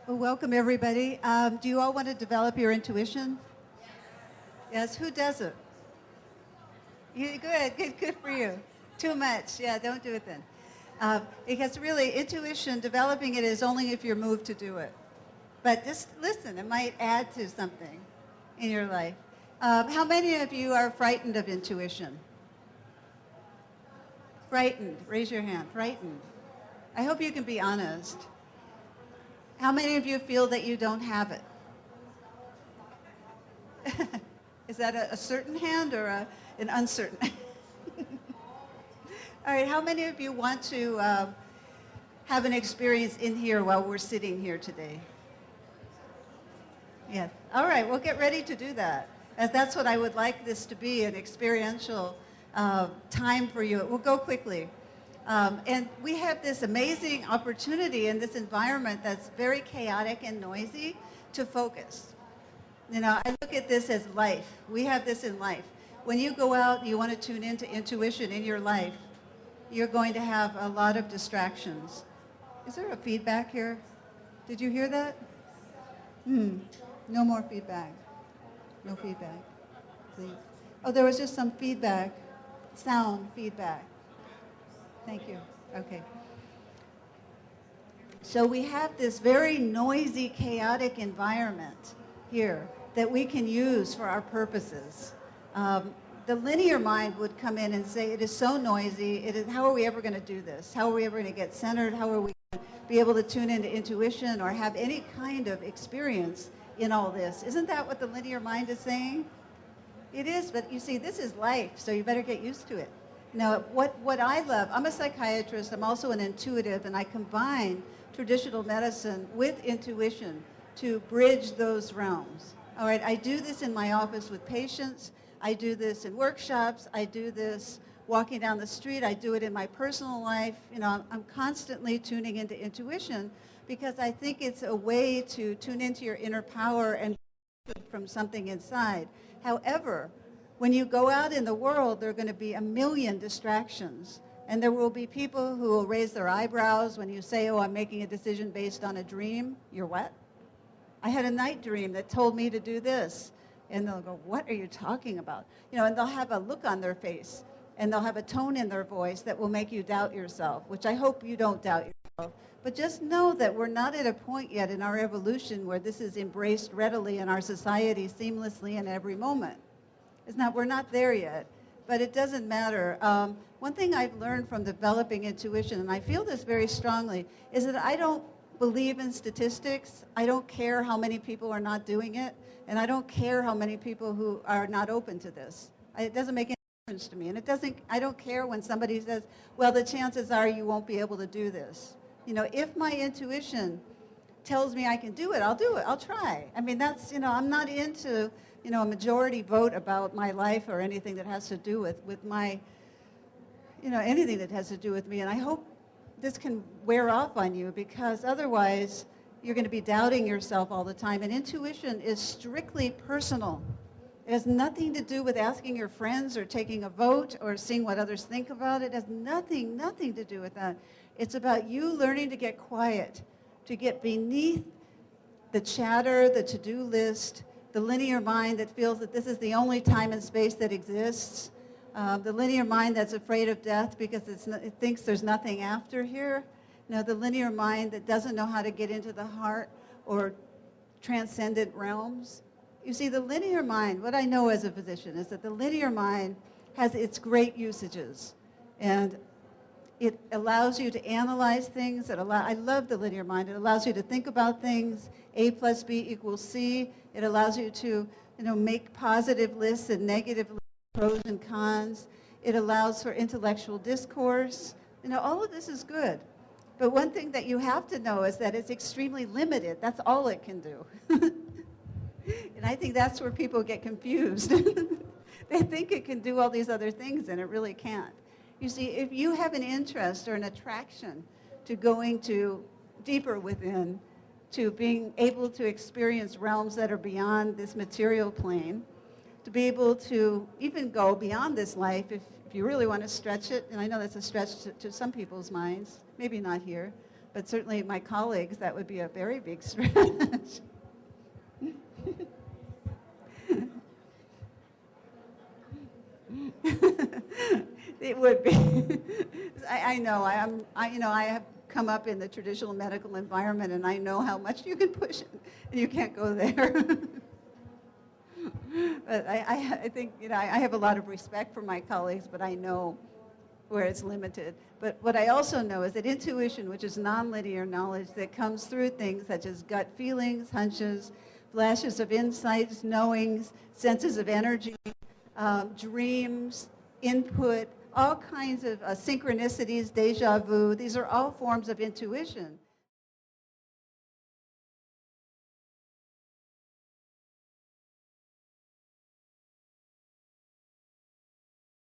Well, welcome everybody. Do you all want to develop your intuition? Yes. Who does it? Good for you. Too much. Yeah, don't do it then. Because really, intuition, developing it is only if you're moved to do it. But just listen, it might add to something in your life. How many of you are frightened of intuition? Frightened. Raise your hand. Frightened. I hope you can be honest. How many of you feel that you don't have it? Is that a certain hand or an uncertain? All right, how many of you want to have an experience in here while we're sitting here today? Yes. All right, we'll get ready to do that. As that's what I would like this to be, an experiential time for you. It will go quickly. And we have this amazing opportunity in this environment that's very chaotic and noisy to focus. You know, I look at this as life. We have this in life. When you go out and you want to tune into intuition in your life, you're going to have a lot of distractions. Is there a feedback here? Did you hear that? No more feedback. No feedback, please. Oh, there was just some feedback, sound feedback. Thank you. Okay. So we have this very noisy, chaotic environment here that we can use for our purposes. The linear mind would come in and say, it is so noisy, how are we ever going to do this? How are we ever going to get centered? How are we going to be able to tune into intuition or have any kind of experience in all this? Isn't that what the linear mind is saying? It is, but you see, this is life, so you better get used to it. Now, what I love, I'm a psychiatrist, I'm also an intuitive, and I combine traditional medicine with intuition to bridge those realms. All right, I do this in my office with patients, I do this in workshops, I do this walking down the street, I do it in my personal life. You know, I'm constantly tuning into intuition because I think it's a way to tune into your inner power and from something inside. However, when you go out in the world, there are going to be a million distractions. And there will be people who will raise their eyebrows when you say, oh, I'm making a decision based on a dream. You're what? I had a night dream that told me to do this. And they'll go, what are you talking about? You know, and they'll have a look on their face. And they'll have a tone in their voice that will make you doubt yourself, which I hope you don't doubt yourself. But just know that we're not at a point yet in our evolution where this is embraced readily in our society seamlessly in every moment. We're not there yet, but it doesn't matter. One thing I've learned from developing intuition, and I feel this very strongly, is that I don't believe in statistics. I don't care how many people are not doing it, and I don't care how many people who are not open to this. It doesn't make any difference to me, and I don't care when somebody says, well, the chances are you won't be able to do this. You know, if my intuition tells me I can do it, I'll do it. I'll try. I mean, that's, you know, I'm not into, you know, a majority vote about my life or anything that has to do with my, you know, anything that has to do with me. And I hope this can wear off on you, because otherwise you're going to be doubting yourself all the time. And intuition is strictly personal. It has nothing to do with asking your friends or taking a vote or seeing what others think about it. It has nothing to do with that. It's about you learning to get quiet, to get beneath the chatter, the to-do list, the linear mind that feels that this is the only time and space that exists, the linear mind that's afraid of death because it thinks there's nothing after here. You know, the linear mind that doesn't know how to get into the heart or transcendent realms. You see, the linear mind, what I know as a physician, is that the linear mind has its great usages. And it allows you to analyze things. I love the linear mind. It allows you to think about things. A plus B equals C. It allows you to, you know, make positive lists and negative lists, pros and cons. It allows for intellectual discourse. You know, all of this is good. But one thing that you have to know is that it's extremely limited. That's all it can do. And I think that's where people get confused. They think it can do all these other things, and it really can't. You see, if you have an interest or an attraction to going to deeper within, to being able to experience realms that are beyond this material plane, to be able to even go beyond this life if you really want to stretch it, and I know that's a stretch to some people's minds, maybe not here, But certainly my colleagues, that would be a very big stretch. It would be. I know. I have come up in the traditional medical environment, and I know how much you can push it, and you can't go there. But I think, I have a lot of respect for my colleagues, but I know where it's limited. But what I also know is that intuition, which is nonlinear knowledge that comes through things such as gut feelings, hunches, flashes of insights, knowings, senses of energy, dreams, input, all kinds of synchronicities, déjà vu. These are all forms of intuition.